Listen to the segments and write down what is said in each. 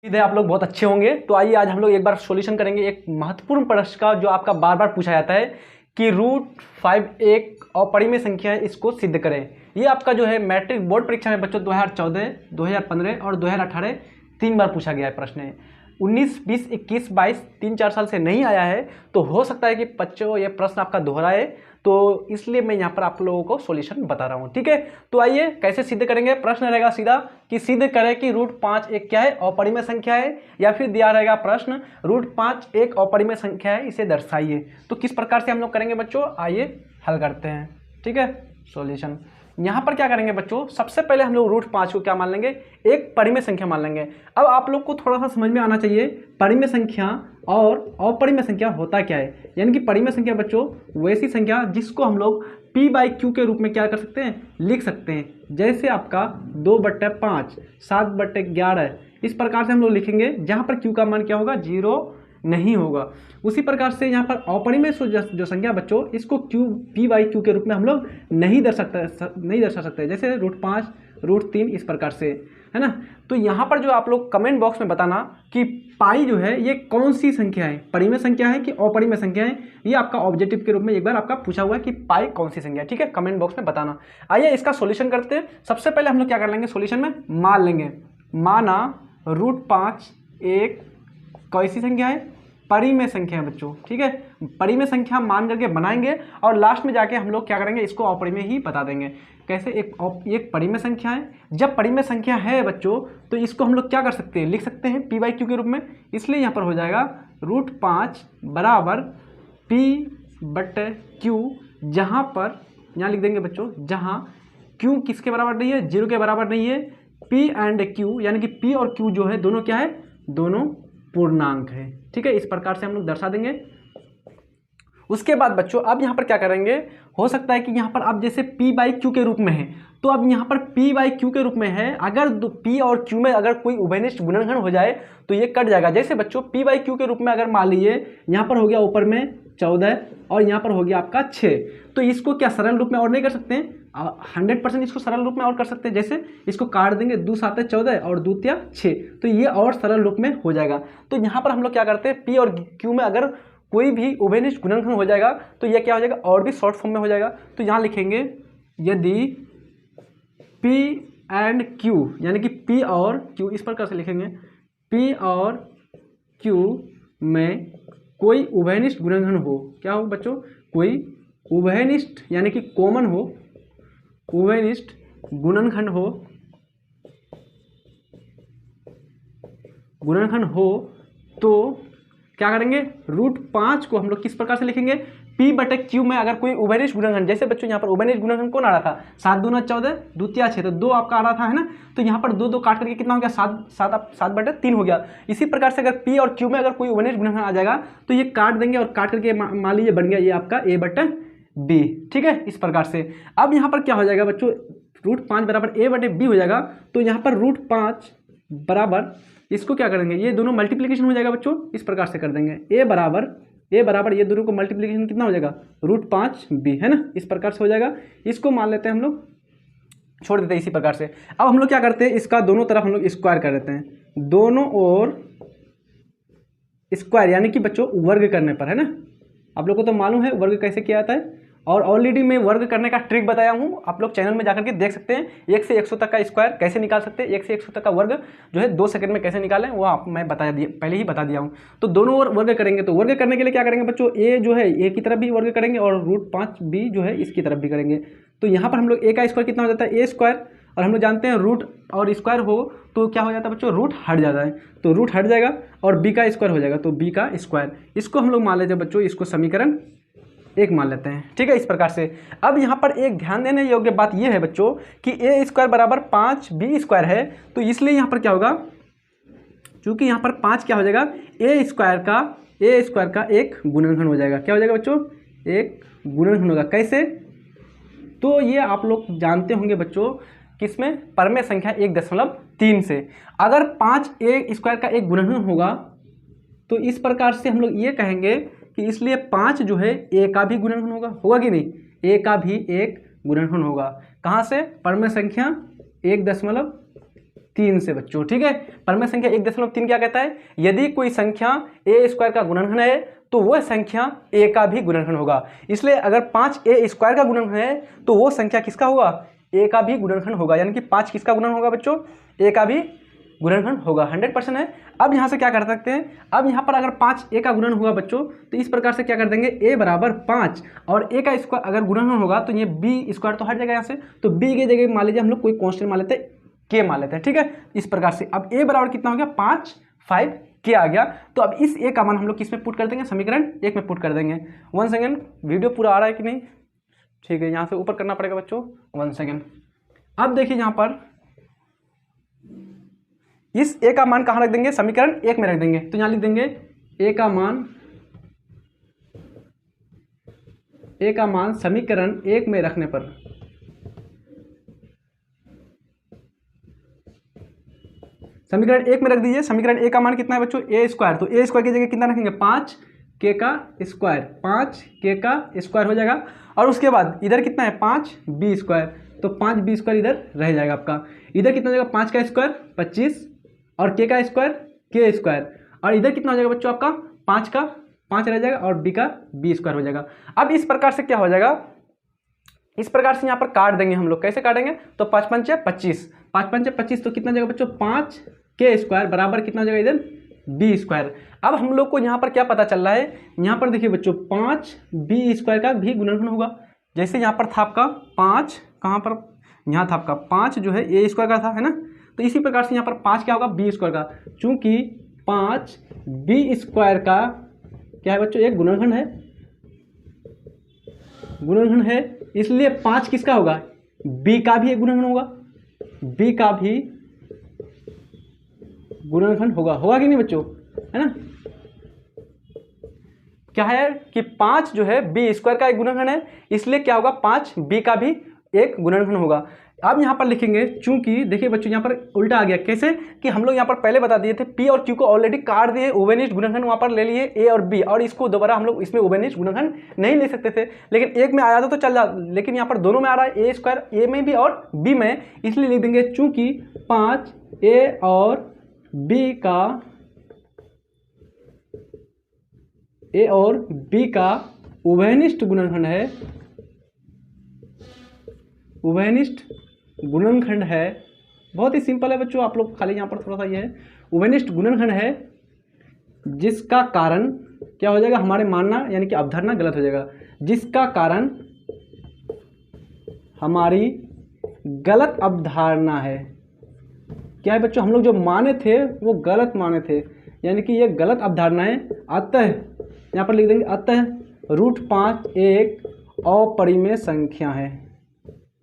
उम्मीद है आप लोग बहुत अच्छे होंगे। तो आइए आज हम लोग एक बार सॉल्यूशन करेंगे एक महत्वपूर्ण प्रश्न का जो आपका बार बार पूछा जाता है कि √5 एक अपरिमेय संख्या है, इसको सिद्ध करें। ये आपका जो है मैट्रिक बोर्ड परीक्षा में बच्चों 2014, 2015 और 2018 3 बार पूछा गया है प्रश्न है। 19, 20, 21, 22 3-4 साल से नहीं आया है, तो हो सकता है कि बच्चों ये प्रश्न आपका दोहराए, तो इसलिए मैं यहाँ पर आप लोगों को सॉल्यूशन बता रहा हूँ। ठीक है, तो आइए कैसे सिद्ध करेंगे। प्रश्न रहेगा सीधा कि सिद्ध करें कि √5 एक क्या है, अपरिमेय संख्या है, या फिर दिया रहेगा प्रश्न √5 एक अपरिमेय संख्या है, इसे दर्शाइए। तो किस प्रकार से हम लोग करेंगे बच्चों, आइए हल करते हैं। ठीक है, सॉल्यूशन यहाँ पर क्या करेंगे बच्चों, सबसे पहले हम लोग √5 को क्या मान लेंगे, एक परिमेय संख्या मान लेंगे। अब आप लोग को थोड़ा सा समझ में आना चाहिए परिमेय संख्या और अपरिमेय संख्या होता क्या है। यानी कि परिमेय संख्या बच्चों वैसी संख्या जिसको हम लोग p/q के रूप में क्या कर सकते हैं, लिख सकते हैं। जैसे आपका 2/5, 7/11 इस प्रकार से हम लोग लिखेंगे, जहाँ पर q का मान क्या होगा, 0 नहीं होगा। उसी प्रकार से यहाँ पर अपरिमेय जो संख्या बच्चों, इसको p/q के रूप में हम लोग नहीं दर्शा सकते, जैसे √5, √3 इस प्रकार से, है ना। तो यहाँ पर जो आप लोग कमेंट बॉक्स में बताना कि पाई जो है ये कौन सी संख्या है, परिमेय संख्या है कि अपरिमेय संख्या है। ये आपका ऑब्जेक्टिव के रूप में एक बार आपका पूछा हुआ है कि पाई कौन सी संख्या है। ठीक है, कमेंट बॉक्स में बताना। आइए इसका सॉल्यूशन करते हैं। सबसे पहले हम लोग क्या कर लेंगे, सॉल्यूशन में मान लेंगे, माना √5 एक कैसी संख्या है, परिमेय संख्या है बच्चों। ठीक है, परिमेय संख्या मान करके बनाएंगे और लास्ट में जाके हम लोग क्या करेंगे, इसको अपरिमेय ही बता देंगे। कैसे, एक परिमेय संख्या है। जब परिमेय संख्या है बच्चों, तो इसको हम लोग क्या कर सकते हैं, लिख सकते हैं p/q के रूप में। इसलिए यहाँ पर हो जाएगा √5 बराबर p/q, जहाँ पर यहाँ लिख देंगे बच्चों, जहाँ q किसके बराबर नहीं है, 0 के बराबर नहीं है। p एंड q यानी कि p और q जो है दोनों क्या है, दोनों पूर्णांक है। ठीक है, इस प्रकार से हम लोग दर्शा देंगे। उसके बाद बच्चों अब यहाँ पर क्या करेंगे, हो सकता है कि यहाँ पर अब जैसे p/q के रूप में है, तो अब यहाँ पर p/q के रूप में है, अगर p और q में अगर कोई उभयनिष्ठ गुणनखंड हो जाए तो ये कट जाएगा। जैसे बच्चों p/q के रूप में अगर मान लीजिए यहाँ पर हो गया ऊपर में 14 और यहाँ पर हो गया आपका 6, तो इसको क्या सरल रूप में और नहीं कर सकते हैं, 100% इसको सरल रूप में और कर सकते हैं। जैसे इसको काट देंगे, 2 7 14 और 2 3 6, तो ये और सरल रूप में हो जाएगा। तो यहाँ पर हम लोग क्या करते हैं, p और q में अगर कोई भी उभयनिष्ठ गुणनखंड हो जाएगा तो यह क्या हो जाएगा, और भी शॉर्ट फॉर्म में हो जाएगा। तो यहाँ लिखेंगे यदि p एंड q यानी कि p और q इस प्रकार से लिखेंगे, p और q में कोई उभयनिष्ठ गुणनखंड हो, क्या हो बच्चों, कोई उभयनिष्ठ यानी कि कॉमन हो, उभयनिष्ठ गुणनखंड हो, तो क्या करेंगे, √5 को हम लोग किस प्रकार से लिखेंगे, p/q में अगर कोई उभयनिष्ठ गुणनखंड, जैसे बच्चों यहाँ पर उभयनिष्ठ गुणनखंड कौन आ रहा था, 7 दूना 14, 2 तिया 6, तो 2 आपका आ रहा था, है ना। तो यहाँ पर 2 काट करके कितना हो गया, 7/3 हो गया। इसी प्रकार से अगर p और q में अगर कोई उभयनिष्ठ गुणनखंड आ जाएगा तो ये काट देंगे और काट करके मान लीजिए बन गया ये आपका a/b। ठीक है, इस प्रकार से अब यहाँ पर क्या हो जाएगा बच्चों, √5 बराबर a/b हो जाएगा। तो यहाँ पर √5 बराबर, इसको क्या करेंगे, ये दोनों मल्टीप्लिकेशन हो जाएगा बच्चों, इस प्रकार से कर देंगे, a बराबर ये दोनों को मल्टीप्लिकेशन कितना हो जाएगा, √5b, है ना। इस प्रकार से हो जाएगा। इसको मान लेते हैं हम लोग, छोड़ देते हैं इसी प्रकार से। अब हम लोग क्या करते हैं, इसका दोनों तरफ हम लोग स्क्वायर कर देते हैं, दोनों ओर स्क्वायर यानी कि बच्चों वर्ग करने पर, है ना। आप लोग को तो मालूम है वर्ग कैसे किया जाता है, और ऑलरेडी मैं वर्ग करने का ट्रिक बताया हूँ, आप लोग चैनल में जाकर के देख सकते हैं। 1 से 100 तक का स्क्वायर कैसे निकाल सकते हैं, 1 से 100 तक का वर्ग जो है 2 सेकंड में कैसे निकालें, वो आप मैं पहले ही बता दिया हूँ। तो दोनों ओर वर्ग करेंगे, तो वर्ग करने के लिए क्या करेंगे बच्चों, a जो है a की तरफ भी वर्ग करेंगे और √5b जो है इसकी तरफ भी करेंगे। तो यहाँ पर हम लोग a का स्क्वायर कितना हो जाता है, a², और हम लोग जानते हैं रूट और स्क्वायर हो तो क्या हो जाता है बच्चों, रूट हट जाता है, तो रूट हट जाएगा और b का स्क्वायर हो जाएगा, तो b का स्क्वायर। इसको हम लोग मान लेते हैं बच्चों, इसको समीकरण 1 मान लेते हैं। ठीक है, इस प्रकार से। अब यहाँ पर एक ध्यान देने योग्य बात यह है बच्चों कि a² बराबर 5b² है, तो इसलिए यहाँ पर क्या होगा, चूंकि यहाँ पर 5 क्या हो जाएगा, a² का एक गुणनखंड हो जाएगा। क्या हो जाएगा बच्चों, एक गुणनखंड होगा। कैसे, तो ये आप लोग जानते होंगे बच्चों किसमें, परिमेय संख्या 1.3 से अगर 5a² का एक गुणनखंड होगा, तो इस प्रकार से हम लोग ये कहेंगे कि इसलिए 5 जो है a का भी गुणनखंड होगा कि नहीं, a का भी एक गुणनखंड होगा। कहाँ से, परिमेय संख्या 3 से बच्चों, ठीक है। परिमेय संख्या 1.3 क्या कहता है, यदि कोई संख्या a स्क्वायर का गुणनखंड है तो वह संख्या a का भी गुणनखंड होगा। इसलिए अगर 5a स्क्वायर का गुणनखंड है तो वो संख्या किसका होगा, a का भी गुणनखंड होगा, यानी कि 5 किसका गुणन होगा बच्चों, a का भी गुणनखंड होगा। 100% है। अब यहाँ से क्या कर सकते हैं, अब यहाँ पर अगर 5a का गुणन हुआ बच्चों तो इस प्रकार से क्या कर देंगे, a बराबर 5 और a का स्क्वायर अगर गुणनखंड होगा तो ये b स्क्वायर तो हट जाएगा यहाँ से, तो b की जगह मान लीजिए हम लोग कोई कांस्टेंट मान लेते हैं, k मान लेते हैं, ठीक है। इस प्रकार से अब a बराबर कितना हो गया, 5 5 k आ गया। तो अब इस a का मान हम लोग किस में पुट कर देंगे, समीकरण 1 में पुट कर देंगे। 1 सेकेंड, वीडियो पूरा आ रहा है कि नहीं, ठीक है, यहाँ से ऊपर करना पड़ेगा बच्चों, 1 सेकेंड। अब देखिए यहाँ पर इस a का मान कहाँ रख देंगे, समीकरण 1 में रख देंगे। तो यहाँ लिख देंगे a का मान समीकरण 1 में रखने पर समीकरण 1 में रख दीजिए। समीकरण a का मान कितना है बच्चों, a स्क्वायर, तो a स्क्वायर की जगह कितना रखेंगे, 5 k का स्क्वायर, 5 k का स्क्वायर हो जाएगा। और उसके बाद इधर कितना है, 5 b स्क्वायर, तो 5 b स्क्वायर इधर रह जाएगा आपका। इधर कितना हो जाएगा, 5 का स्क्वायर 25 और k का स्क्वायर k स्क्वायर, और इधर कितना हो जाएगा बच्चों आपका 5 का 5 रह जाएगा और b का b स्क्वायर हो जाएगा। अब इस प्रकार से क्या हो जाएगा, इस प्रकार से यहाँ पर काट देंगे हम लोग, कैसे काटेंगे, तो 5 5 25, 5 5 25, तो कितना जाएगा बच्चों, 5 k स्क्वायर बराबर कितना हो जाएगा इधर b स्क्वायर। अब हम लोग को यहाँ पर क्या पता चल रहा है, यहाँ पर देखिए बच्चों 5 b स्क्वायर का भी गुणनखंड होगा। जैसे यहाँ पर था आपका 5, कहाँ पर, यहाँ था आपका 5 जो है a स्क्वायर का था, है ना, तो इसी प्रकार से यहाँ पर 5 क्या होगा, b स्क्वायर का, चूंकि 5 b स्क्वायर का क्या है बच्चों, एक गुणनखंड है, इसलिए 5 किसका होगा, b का भी एक गुणनखंड होगा, b का भी गुणनखंड होगा कि नहीं बच्चों, है ना। क्या है कि 5 जो है b स्क्वायर का एक गुणनखंड है, इसलिए क्या होगा, 5 b का भी एक गुणनखंड होगा। अब यहाँ पर लिखेंगे, चूंकि देखिए बच्चों यहाँ पर उल्टा आ गया, कैसे कि हम लोग यहाँ पर पहले बता दिए थे p और q को ऑलरेडी काट दिए, ओवेनिस्ट गुणनखंड वहाँ पर ले लिए a और b, और इसको दोबारा हम लोग इसमें ओवेनिस्ट गुणनखंड नहीं ले सकते थे, लेकिन एक में आया था तो चल जा, लेकिन यहाँ पर दोनों में आ रहा है, a स्क्वायर a में भी और b में, इसलिए लिख देंगे चूंकि 5 a और b का उभयनिष्ठ गुणनखंड है, बहुत ही सिंपल है बच्चों, आप लोग खाली यहाँ पर थोड़ा सा ये है, उभयनिष्ठ गुणनखंड है, जिसका कारण क्या हो जाएगा, हमारे मानना यानी कि अवधारणा गलत हो जाएगा, जिसका कारण हमारी गलत अवधारणा है। क्या है बच्चों, हम लोग जो माने थे वो गलत माने थे, यानी कि ये गलत अवधारणा है। अतः यहाँ पर लिख देंगे, अतः √5 एक अपरिमेय संख्या है।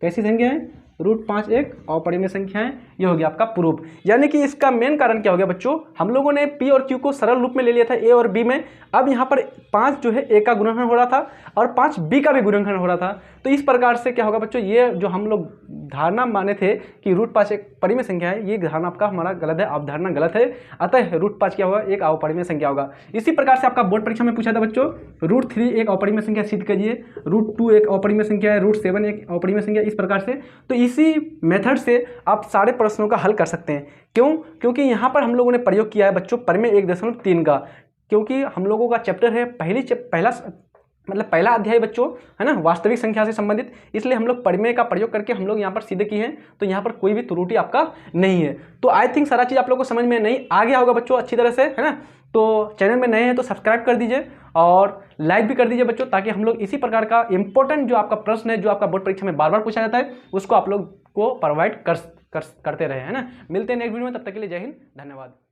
कैसी संख्या है, √5 एक अपरिमेय संख्या है। ये हो गया आपका प्रूफ, यानी कि इसका मेन कारण क्या हो गया बच्चों, हम लोगों ने p और q को सरल रूप में ले लिया था a और b में। अब यहाँ पर 5 जो है a का गुणनखंड हो रहा था और 5 b का भी गुणनखंड हो रहा था, तो इस प्रकार से क्या होगा बच्चों, ये जो हम लोग धारणा माने थे कि √5 एक परिमेय संख्या है, ये धारणा आपका हमारा गलत है, अवधारणा गलत है। अतः √5 क्या होगा, एक अपरिमेय संख्या होगा। इसी प्रकार से आपका बोर्ड परीक्षा में पूछा था बच्चों, √3 एक अपरिमेय संख्या सिद्ध कीजिए, √2 एक अपरिमेय संख्या है, √7 एक अपरिमेय संख्या, इस प्रकार से। तो इसी मेथड से आप सारे प्रश्नों का हल कर सकते हैं। क्यों, क्योंकि यहाँ पर हम लोगों ने प्रयोग किया है बच्चों परिमेय 1.3 का, क्योंकि हम लोगों का चैप्टर है पहला अध्याय बच्चों, है ना, वास्तविक संख्या से संबंधित, इसलिए हम लोग परिमेय का प्रयोग करके हम लोग यहाँ पर सिद्ध किए हैं, तो यहाँ पर कोई भी त्रुटि आपका नहीं है। तो आई थिंक सारा चीज़ आप लोगों को समझ में नहीं आ गया होगा बच्चों अच्छी तरह से, है ना। तो चैनल में नए हैं तो सब्सक्राइब कर दीजिए और लाइक भी कर दीजिए बच्चों, ताकि हम लोग इसी प्रकार का इंपॉर्टेंट जो आपका प्रश्न है, जो आपका बोर्ड परीक्षा में बार बार पूछा जाता है, उसको आप लोग को प्रोवाइड करते रहे, है ना। मिलते हैं नेक्स्ट वीडियो में, तब तक के लिए जय हिंद, धन्यवाद।